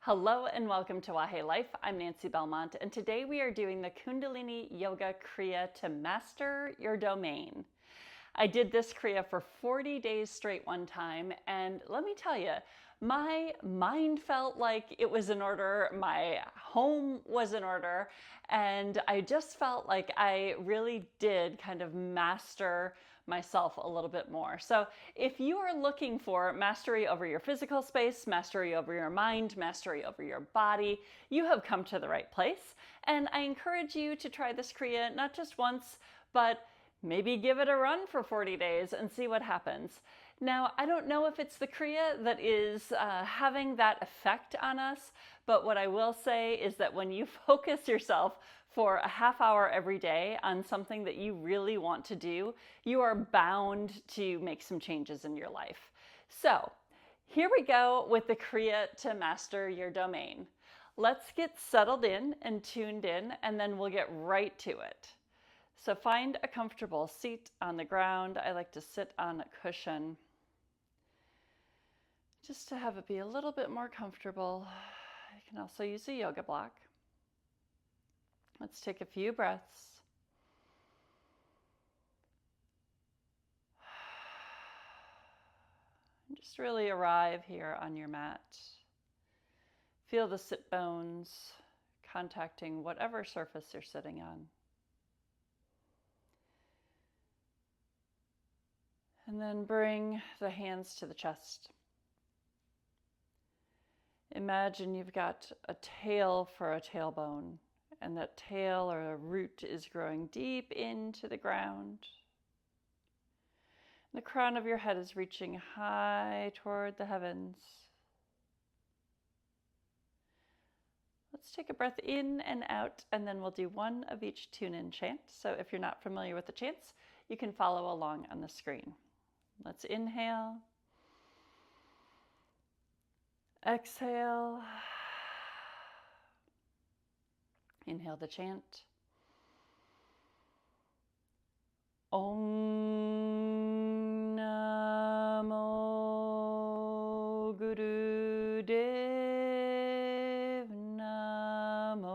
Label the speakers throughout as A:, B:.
A: Hello and welcome to Wahe Life. I'm Nancy Belmont, and today we are doing the Kundalini Yoga Kriya to master your domain. I did this Kriya for 40 days straight one time, and let me tell you, my mind felt like it was in order, my home was in order, and I just felt like I really did kind of master myself a little bit more. So if you are looking for mastery over your physical space, mastery over your mind, mastery over your body, you have come to the right place. And I encourage you to try this Kriya not just once, but maybe give it a run for 40 days and see what happens. Now, I don't know if it's the Kriya that is having that effect on us, but what I will say is that when you focus yourself for a half hour every day on something that you really want to do, you are bound to make some changes in your life. So, here we go with the Kriya to master your domain. Let's get settled in and tuned in, and then we'll get right to it. So find a comfortable seat on the ground. I like to sit on a cushion just to have it be a little bit more comfortable. You can also use a yoga block. Let's take a few breaths. And just really arrive here on your mat. Feel the sit bones contacting whatever surface you're sitting on. And then bring the hands to the chest. Imagine you've got a tail for a tailbone, and that tail or a root is growing deep into the ground. The crown of your head is reaching high toward the heavens. Let's take a breath in and out, and then we'll do one of each tune-in chant. So if you're not familiar with the chants, you can follow along on the screen. Let's inhale. Exhale. Inhale the chant. Om Namo Guru Dev Namo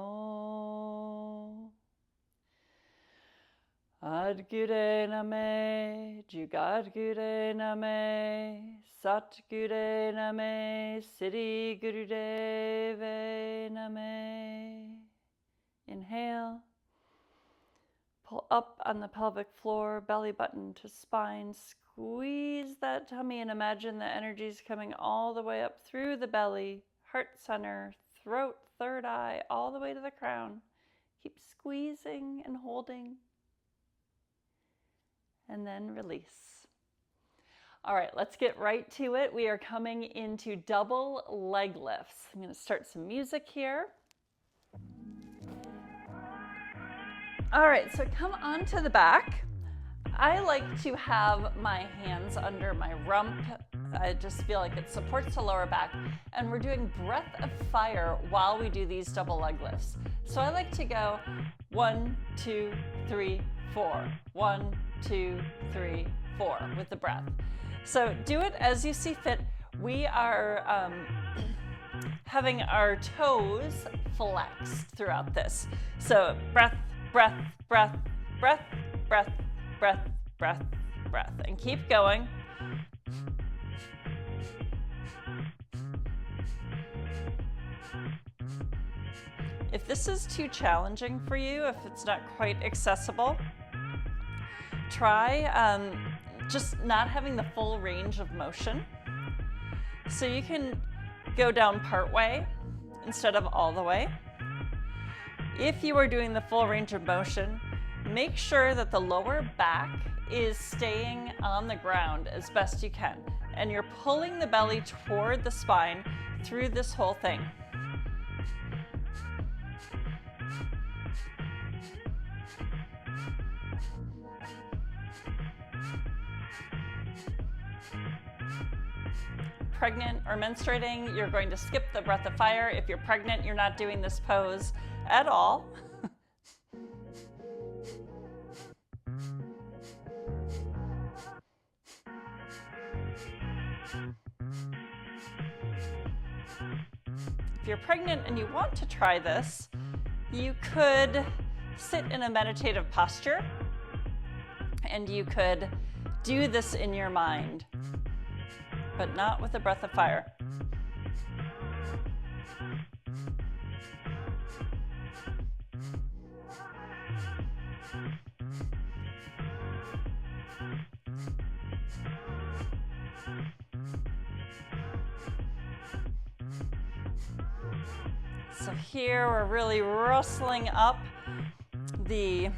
A: Adgure Name Jugadgure Name Satgure Name Siddhi Gurudeve Name. Inhale. Pull up on the pelvic floor, belly button to spine. Squeeze that tummy and imagine the energy's coming all the way up through the belly, heart center, throat, third eye, all the way to the crown. Keep squeezing and holding. And then release. All right, let's get right to it. We are coming into double leg lifts. I'm going to start some music here. All right, so come onto the back. I like to have my hands under my rump. I just feel like it supports the lower back. And we're doing breath of fire while we do these double leg lifts. So I like to go 1, 2, 3, 4. 1, 2, 3, 4 with the breath. So do it as you see fit. We are having our toes flexed throughout this. So breath, breath, breath, breath, breath, breath, breath, breath, and keep going. If this is too challenging for you, if it's not quite accessible, try just not having the full range of motion. So you can go down part way instead of all the way. If you are doing the full range of motion, make sure that the lower back is staying on the ground as best you can. And you're pulling the belly toward the spine through this whole thing. Pregnant or menstruating, you're going to skip the breath of fire. If you're pregnant, you're not doing this pose at all. if you're pregnant and you want to try this, you could sit in a meditative posture and you could do this in your mind, but not with a breath of fire. So here we're really rustling up the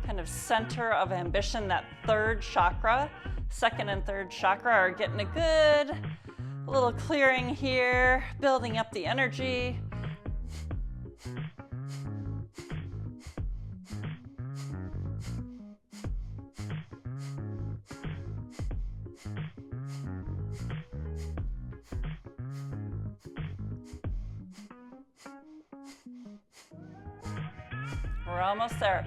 A: kind of center of ambition, that third chakra. Second and third chakra are getting a good little clearing here, building up the energy. We're almost there.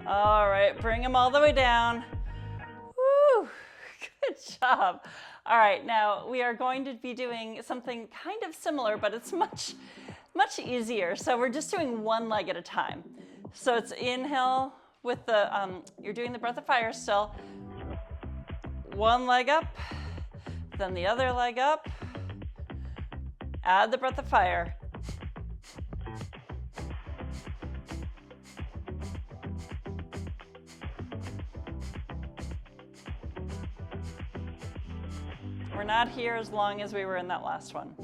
A: All right, bring them all the way down. Woo, good job. All right, now we are going to be doing something kind of similar, but it's much easier. So we're just doing one leg at a time. So it's inhale with the, you're doing the breath of fire still. One leg up, then the other leg up. Add the breath of fire. We're not here as long as we were in that last one.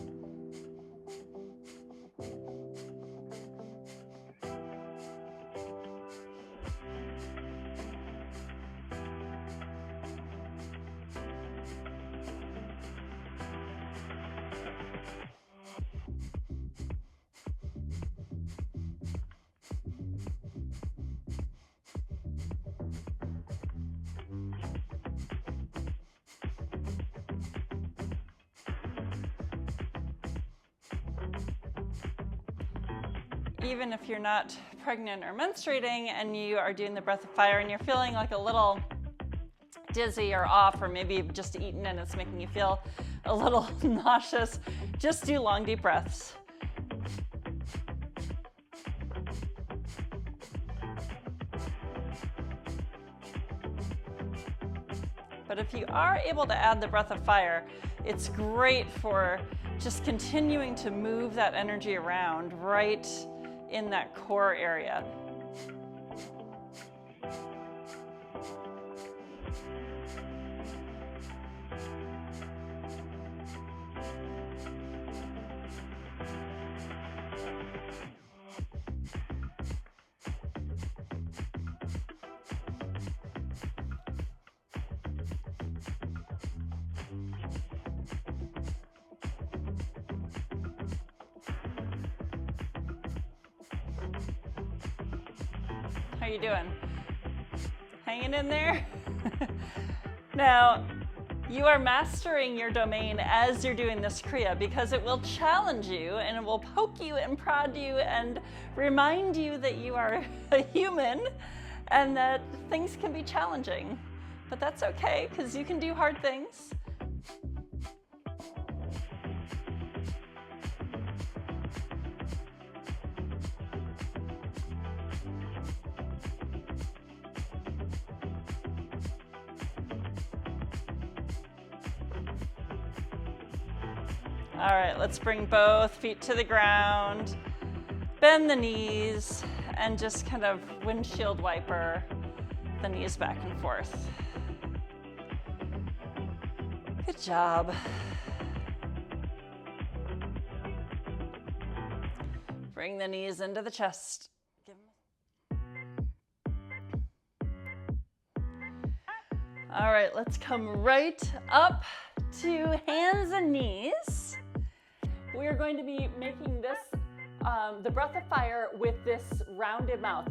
A: Even if you're not pregnant or menstruating and you are doing the breath of fire and you're feeling like a little dizzy or off, or maybe you've just eaten and it's making you feel a little nauseous, just do long, deep breaths. But if you are able to add the breath of fire, it's great for just continuing to move that energy around right in that core area. How you doing? Hanging in there? Now, you are mastering your domain as you're doing this Kriya because it will challenge you and it will poke you and prod you and remind you that you are a human and that things can be challenging. But that's okay because you can do hard things. All right, let's bring both feet to the ground, bend the knees, and just kind of windshield wiper the knees back and forth. Good job. Bring the knees into the chest. All right, let's come right up to hands and knees. We're going to be making this, the breath of fire with this rounded mouth.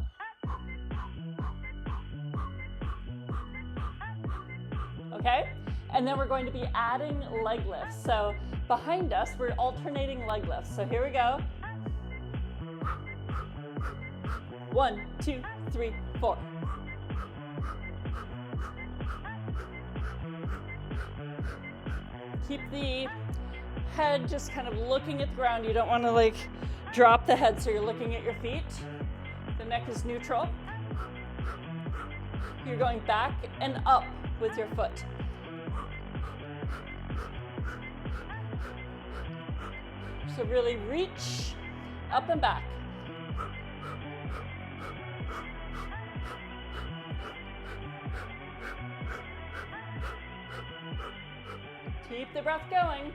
A: Okay? And then we're going to be adding leg lifts. So Behind us, we're alternating leg lifts. So here we go. 1, 2, 3, 4. Keep the head just kind of looking at the ground. You don't want to like drop the head, so you're looking at your feet. The neck is neutral. You're going back and up with your foot. So really reach up and back. Keep the breath going.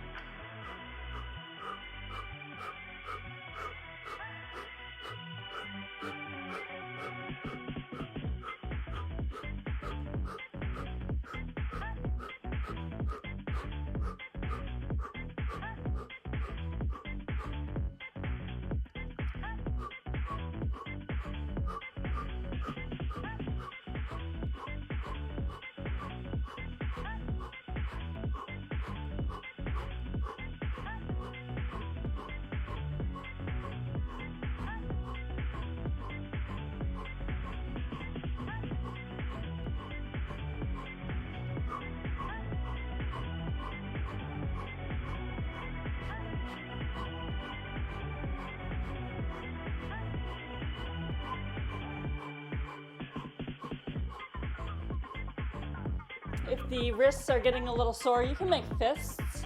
A: If the wrists are getting a little sore, you can make fists.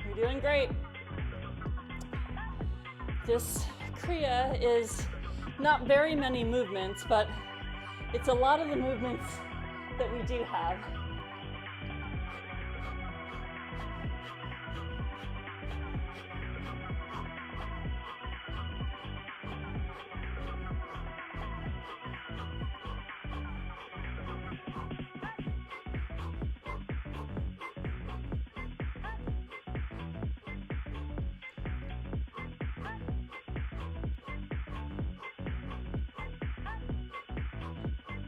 A: You're doing great. This Kriya is not very many movements, but it's a lot of the movements that we do have.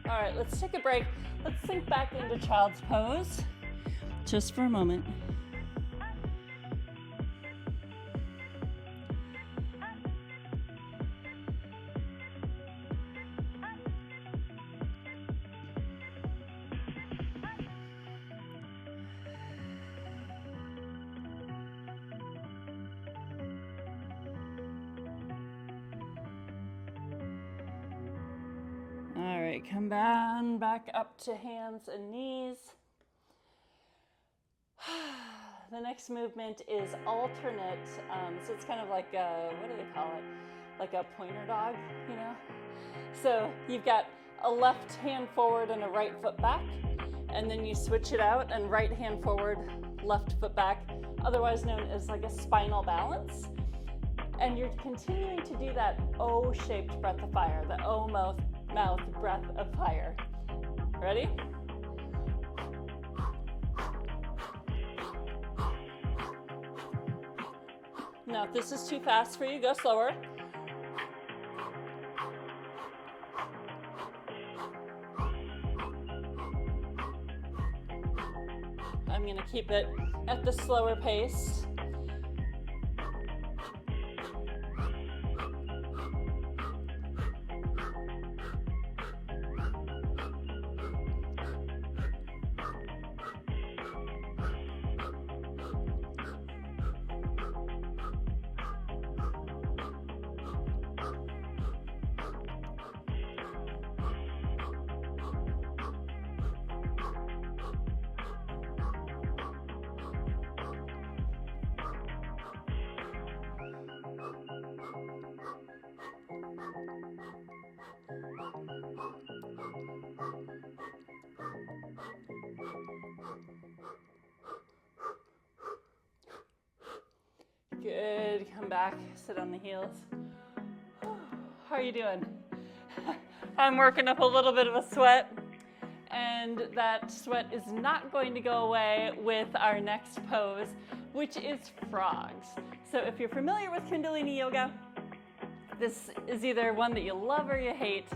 A: All right, let's take a break. Let's sink back into child's pose just for a moment. All right, come back up to hands and knees. The next movement is alternate. So it's kind of like what do they call it? Like a pointer dog, you know? So you've got a left hand forward and a right foot back, and then you switch it out and right hand forward, left foot back, otherwise known as like a spinal balance. And you're continuing to do that O-shaped breath of fire, the O mouth breath of fire. Ready? Now, if this is too fast for you, go slower. I'm going to keep it at the slower pace. Good, come back, sit on the heels. How are you doing? I'm working up a little bit of a sweat, And that sweat is not going to go away with our next pose, which is frogs. So if you're familiar with Kundalini Yoga, this is either one that you love or you hate.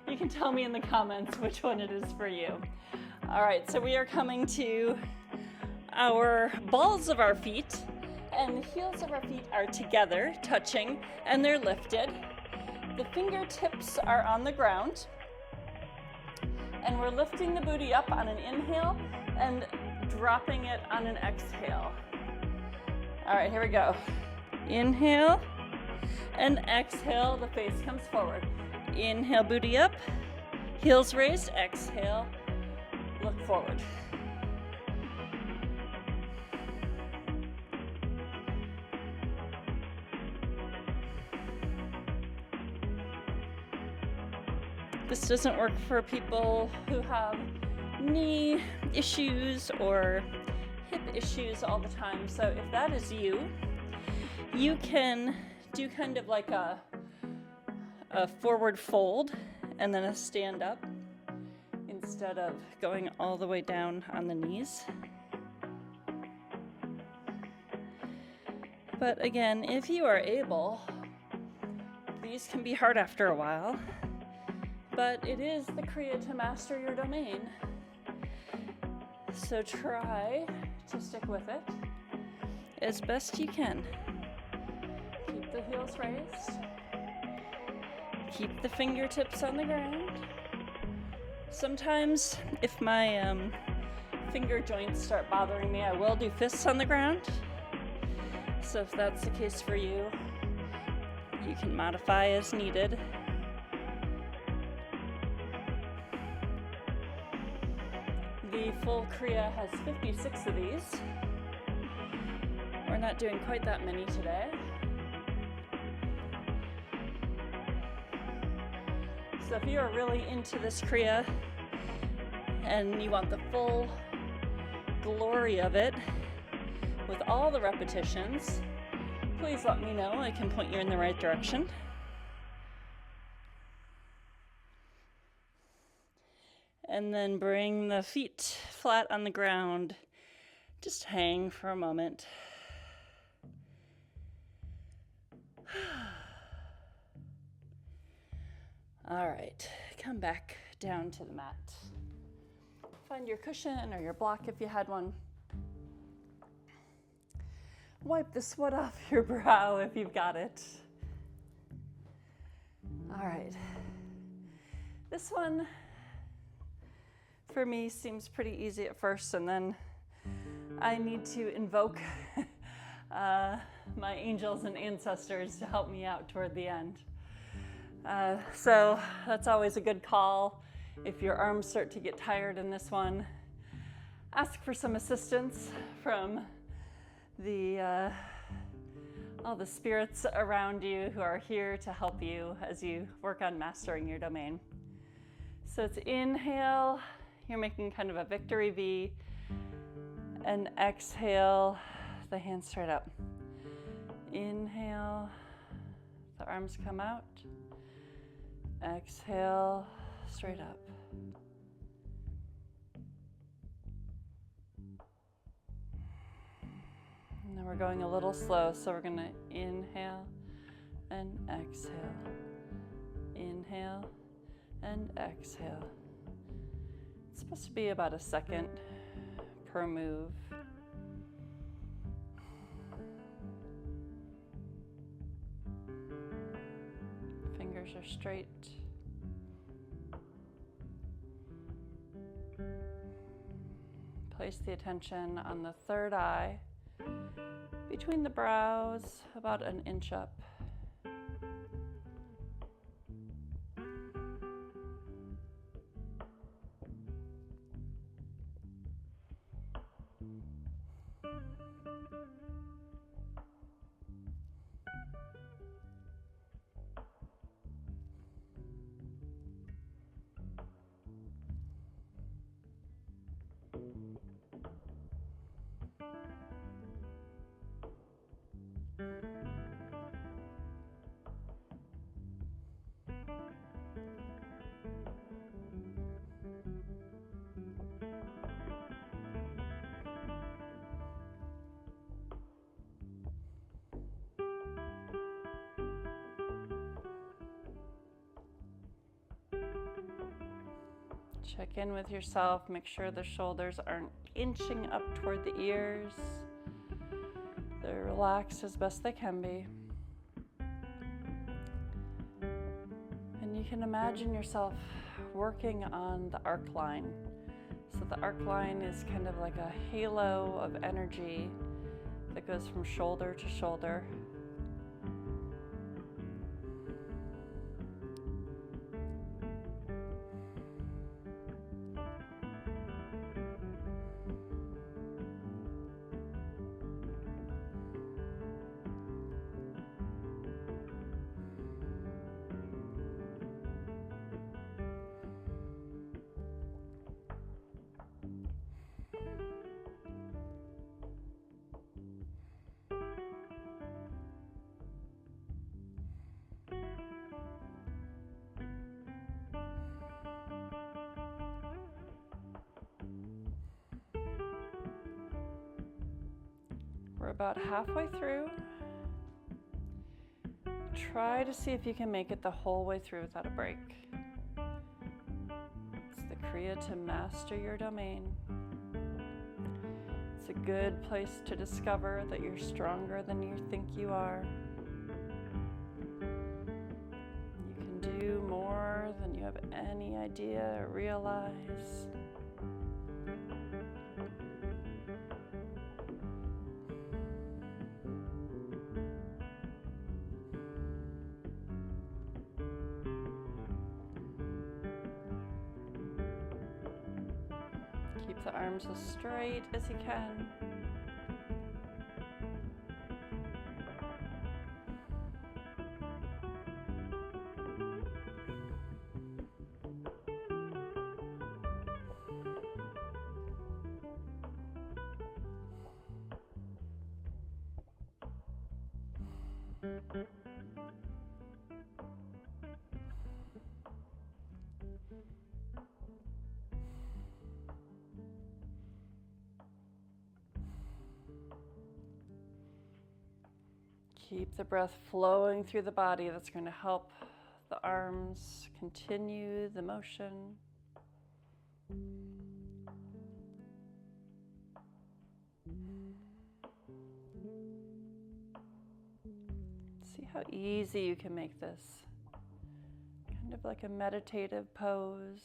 A: You can tell me in the comments which one it is for you. All right, so we are coming to our balls of our feet, and the heels of our feet are together, touching, and they're lifted. The fingertips are on the ground, and we're lifting the booty up on an inhale and dropping it on an exhale. All right, here we go. Inhale and exhale, the face comes forward. Inhale, booty up, heels raised, exhale, look forward. This doesn't work for people who have knee issues or hip issues all the time. So if that is you, you can do kind of like a forward fold and then a stand up instead of going all the way down on the knees. But again, if you are able, these can be hard after a while. But it is the Kriya to master your domain. So try to stick with it as best you can. Keep the heels raised. Keep the fingertips on the ground. Sometimes if my finger joints start bothering me, I will do fists on the ground. So if that's the case for you, you can modify as needed. The full Kriya has 56 of these. We're not doing quite that many today. So if you are really into this Kriya and you want the full glory of it with all the repetitions, please let me know. I can point you in the right direction. And then bring the feet flat on the ground. Just hang for a moment. All right, come back down to the mat. Find your cushion or your block if you had one. Wipe the sweat off your brow if you've got it. All right, this one for me seems pretty easy at first, and then I need to invoke my angels and ancestors to help me out toward the end. So that's always a good call. If your arms start to get tired in this one, ask for some assistance from all the spirits around you who are here to help you as you work on mastering your domain. So it's inhale. You're making kind of a victory V, and exhale, the hands straight up. Inhale, the arms come out. Exhale, straight up. And then we're going a little slow, so we're gonna inhale and exhale. Inhale and exhale. It's supposed to be about a second per move. Fingers are straight. Place the attention on the third eye, between the brows, about an inch up. Check in with yourself. Make sure the shoulders aren't inching up toward the ears. They're relaxed as best they can be. And you can imagine yourself working on the arc line. So the arc line is kind of like a halo of energy that goes from shoulder to shoulder. We're about halfway through. Try to see if you can make it the whole way through without a break. It's the Kriya to master your domain. It's a good place to discover that you're stronger than you think you are. You can do more than you have any idea or realize. Keep the arms as straight as you can. Keep the breath flowing through the body. That's going to help the arms continue the motion. See how easy you can make this. Kind of like a meditative pose.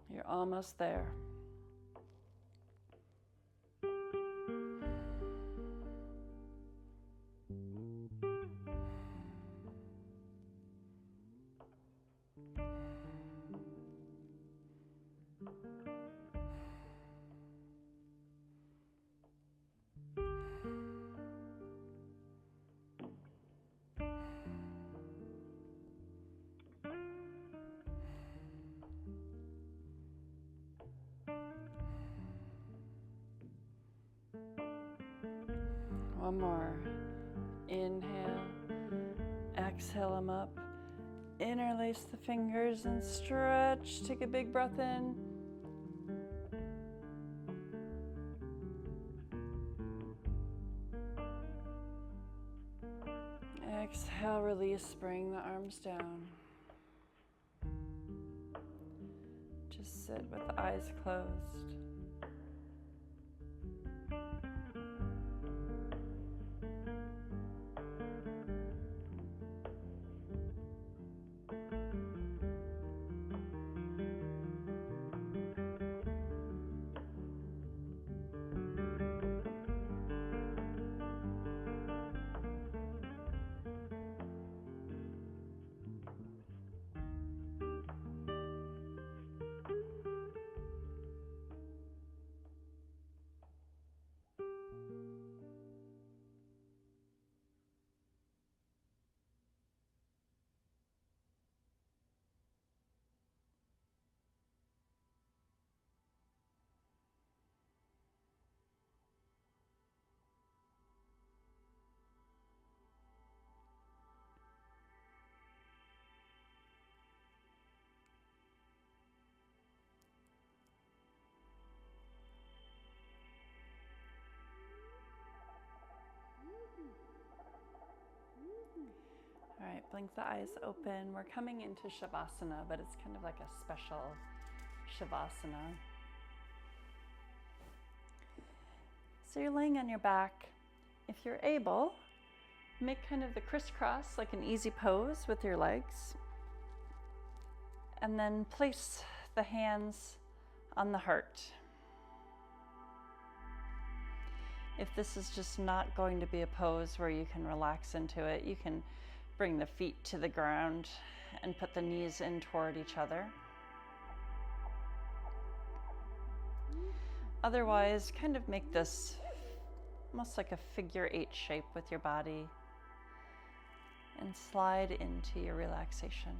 A: You're almost there. One more. Inhale. Exhale them up. Interlace the fingers and stretch. Take a big breath in. Exhale, release, bring the arms down. Just sit with the eyes closed. Blink the eyes open. We're coming into Shavasana, but it's kind of like a special Shavasana. So you're laying on your back. If you're able, make kind of the crisscross, like an easy pose with your legs. And then place the hands on the heart. If this is just not going to be a pose where you can relax into it, you can bring the feet to the ground and put the knees in toward each other. Otherwise, kind of make this almost like a figure 8 shape with your body and slide into your relaxation.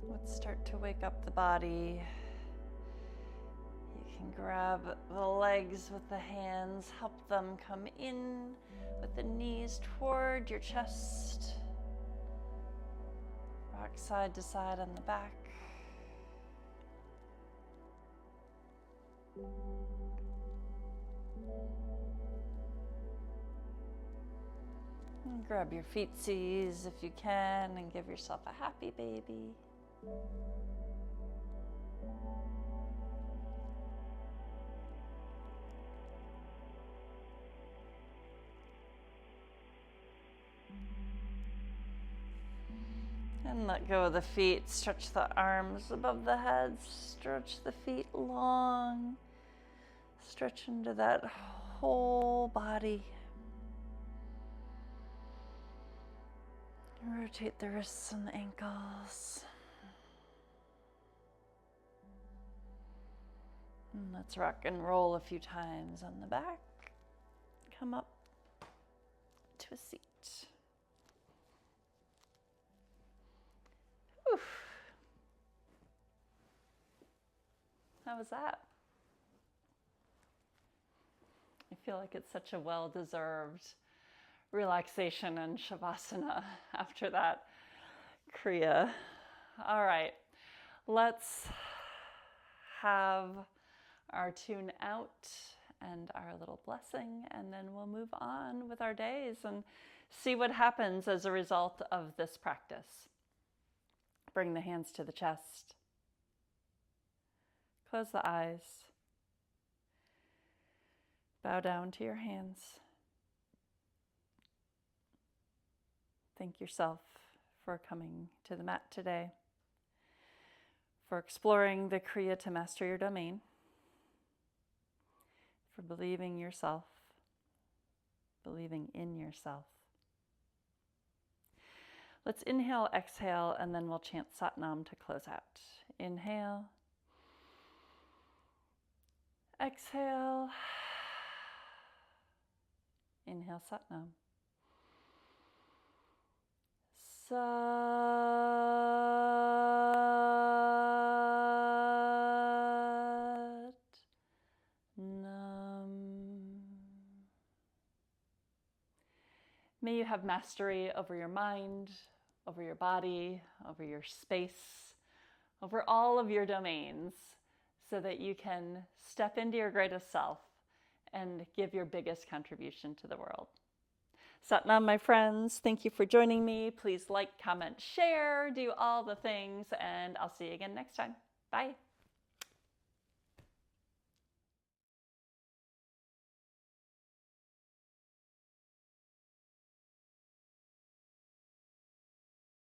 A: Let's start to wake up the body. You can grab the legs with the hands, help them come in with the knees toward your chest. Rock side to side on the back. And grab your feetsies if you can and give yourself a happy baby. And let go of the feet. Stretch the arms above the head. Stretch the feet long. Stretch into that whole body. Rotate the wrists and the ankles. And let's rock and roll a few times on the back. Come up to a seat. Whew. How was that? I feel like it's such a well-deserved relaxation and Shavasana after that Kriya. All right, let's have our tune out and our little blessing, and then we'll move on with our days and see what happens as a result of this practice. Bring the hands to the chest. Close the eyes. Bow down to your hands. Thank yourself for coming to the mat today, for exploring the Kriya to master your domain. for believing yourself, believing in yourself. Let's inhale, exhale, and then we'll chant Satnam to close out. Inhale, exhale, inhale Satnam. May you have mastery over your mind, over your body, over your space, over all of your domains, so that you can step into your greatest self and give your biggest contribution to the world. Satnam, my friends, thank you for joining me. Please like, comment, share, do all the things, and I'll see you again next time. Bye.